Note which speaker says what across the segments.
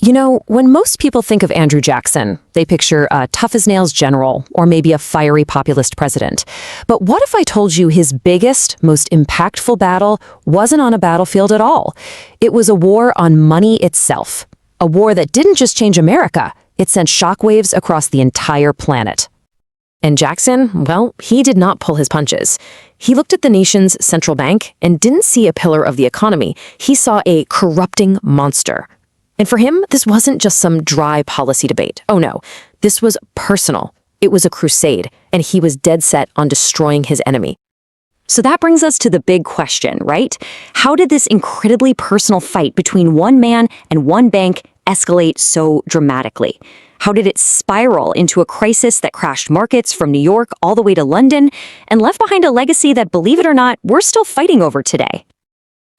Speaker 1: You know, when most people think of Andrew Jackson, they picture a tough-as-nails general or maybe a fiery populist president. But what if I told you his biggest, most impactful battle wasn't on a battlefield at all? It was a war on money itself. A war that didn't just change America, it sent shockwaves across the entire planet. And Jackson, well, he did not pull his punches. He looked at the nation's central bank and didn't see a pillar of the economy. He saw a corrupting monster. And for him, this wasn't just some dry policy debate. Oh no, this was personal. It was a crusade, and he was dead set on destroying his enemy. So that brings us to the big question, right? How did this incredibly personal fight between one man and one bank escalate so dramatically? How did it spiral into a crisis that crashed markets from New York all the way to London and left behind a legacy that, believe it or not, we're still fighting over today?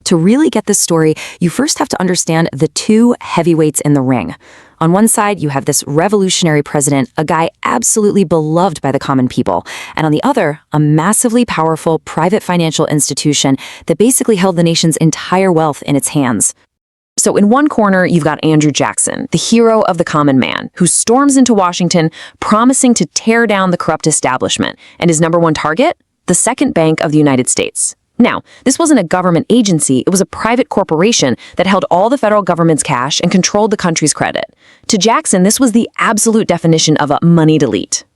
Speaker 1: To really get this story, you first have to understand the two heavyweights in the ring. On one side, you have this revolutionary president, a guy absolutely beloved by the common people, and on the other, a massively powerful private financial institution that basically held the nation's entire wealth in its hands. So in one corner, you've got Andrew Jackson, the hero of the common man, who storms into Washington promising to tear down the corrupt establishment, and his number one target? The Second Bank of the United States. Now, this wasn't a government agency, it was a private corporation that held all the federal government's cash and controlled the country's credit. To Jackson, this was the absolute definition of a moneyed elite.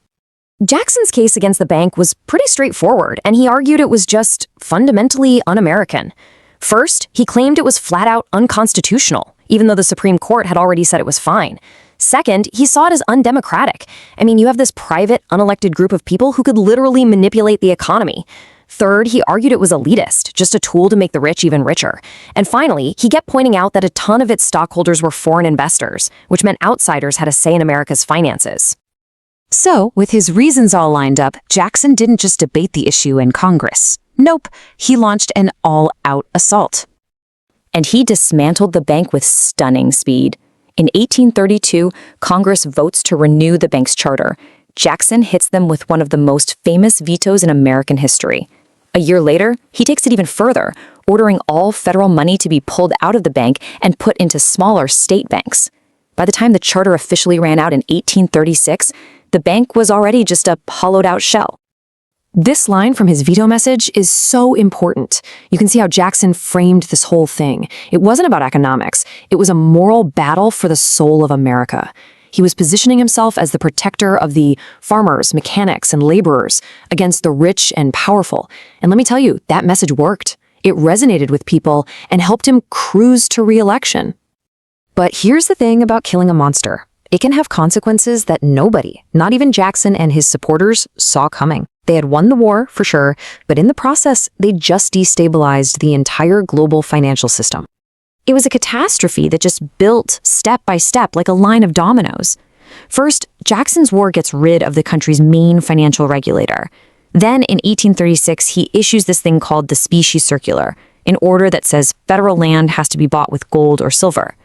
Speaker 1: Jackson's case against the bank was pretty straightforward, and he argued it was just fundamentally un-American. First, he claimed it was flat-out unconstitutional, even though the Supreme Court had already said it was fine. Second, he saw it as undemocratic. I mean, you have this private, unelected group of people who could literally manipulate the economy. Third, he argued it was elitist, just a tool to make the rich even richer. And finally, he kept pointing out that a ton of its stockholders were foreign investors, which meant outsiders had a say in America's finances. So, with his reasons all lined up, Jackson didn't just debate the issue in Congress. Nope, he launched an all-out assault. And he dismantled the bank with stunning speed. In 1832, Congress votes to renew the bank's charter. Jackson hits them with one of the most famous vetoes in American history. A year later, he takes it even further, ordering all federal money to be pulled out of the bank and put into smaller state banks. By the time the charter officially ran out in 1836, the bank was already just a hollowed-out shell. This line from his veto message is so important. You can see how Jackson framed this whole thing. It wasn't about economics. It was a moral battle for the soul of America. He was positioning himself as the protector of the farmers, mechanics, and laborers against the rich and powerful. And let me tell you, that message worked. It resonated with people and helped him cruise to re-election. But here's the thing about killing a monster. It can have consequences that nobody, not even Jackson and his supporters, saw coming. They had won the war, for sure, but in the process, they just destabilized the entire global financial system. It was a catastrophe that just built step by step like a line of dominoes. First, Jackson's war gets rid of the country's main financial regulator. Then, in 1836, he issues this thing called the Specie Circular, an order that says federal land has to be bought with gold or silver.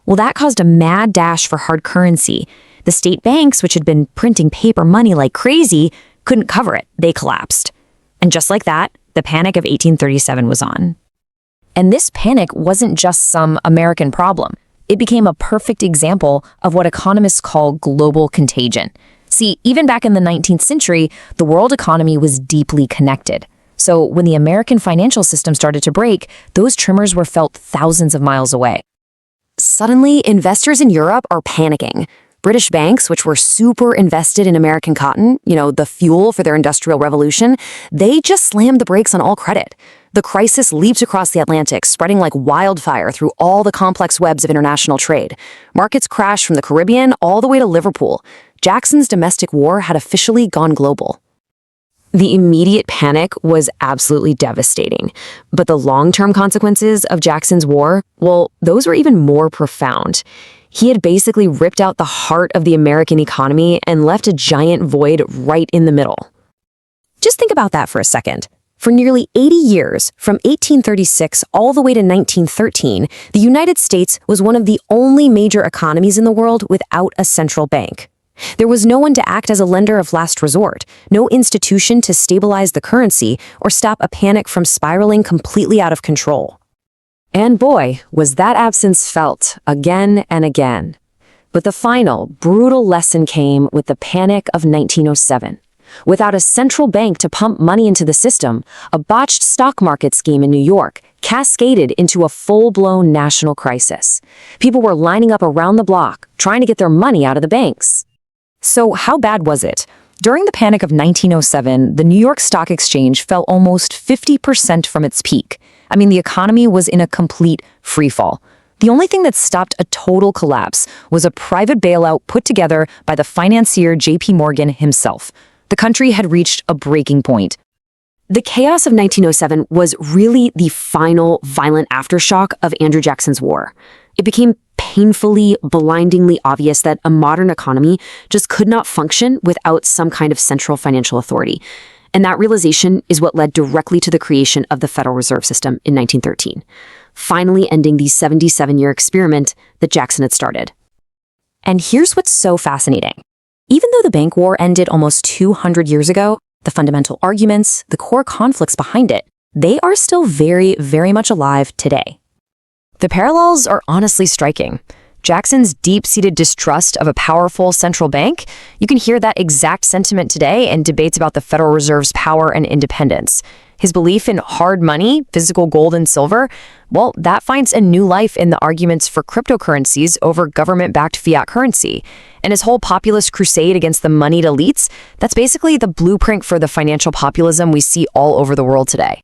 Speaker 1: Well, that caused a mad dash for hard currency. The state banks, which had been printing paper money like crazy, couldn't cover it. They collapsed. And just like that, the Panic of 1837 was on. And this panic wasn't just some American problem. It became a perfect example of what economists call global contagion. See, even back in the 19th century, the world economy was deeply connected. So when the American financial system started to break, those tremors were felt thousands of miles away. Suddenly, investors in Europe are panicking. British banks, which were super invested in American cotton, the fuel for their industrial revolution, they just slammed the brakes on all credit. The crisis leaped across the Atlantic, spreading like wildfire through all the complex webs of international trade. Markets crashed from the Caribbean all the way to Liverpool. Jackson's domestic war had officially gone global. The immediate panic was absolutely devastating, but the long-term consequences of Jackson's war, well, those were even more profound. He had basically ripped out the heart of the American economy and left a giant void right in the middle. Just think about that for a second. For nearly 80 years, from 1836 all the way to 1913, the United States was one of the only major economies in the world without a central bank. There was no one to act as a lender of last resort, no institution to stabilize the currency or stop a panic from spiraling completely out of control. And boy, was that absence felt again and again. But the final, brutal lesson came with the Panic of 1907. Without a central bank to pump money into the system, a botched stock market scheme in New York cascaded into a full-blown national crisis. People were lining up around the block, trying to get their money out of the banks. So how bad was it? During the Panic of 1907, the New York Stock Exchange fell almost 50% from its peak. I mean, the economy was in a complete freefall. The only thing that stopped a total collapse was a private bailout put together by the financier J.P. Morgan himself. The country had reached a breaking point. The chaos of 1907 was really the final violent aftershock of Andrew Jackson's war. It became painfully, blindingly obvious that a modern economy just could not function without some kind of central financial authority. And that realization is what led directly to the creation of the Federal Reserve System in 1913, finally ending the 77-year experiment that Jackson had started. And here's what's so fascinating. Even though the bank war ended almost 200 years ago, the fundamental arguments, the core conflicts behind it, they are still very, very much alive today. The parallels are honestly striking. Jackson's deep-seated distrust of a powerful central bank, you can hear that exact sentiment today in debates about the Federal Reserve's power and independence. His belief in hard money, physical gold and silver, well, that finds a new life in the arguments for cryptocurrencies over government-backed fiat currency. And his whole populist crusade against the moneyed elites, that's basically the blueprint for the financial populism we see all over the world today.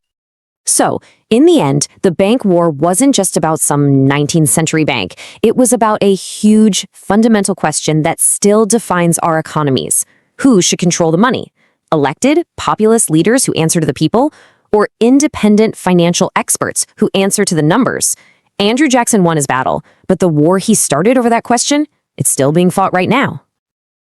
Speaker 1: So, in the end, the bank war wasn't just about some 19th century bank. It was about a huge, fundamental question that still defines our economies. Who should control the money? Elected, populist leaders who answer to the people, or independent financial experts who answer to the numbers? Andrew Jackson won his battle, but the war he started over that question, it's still being fought right now.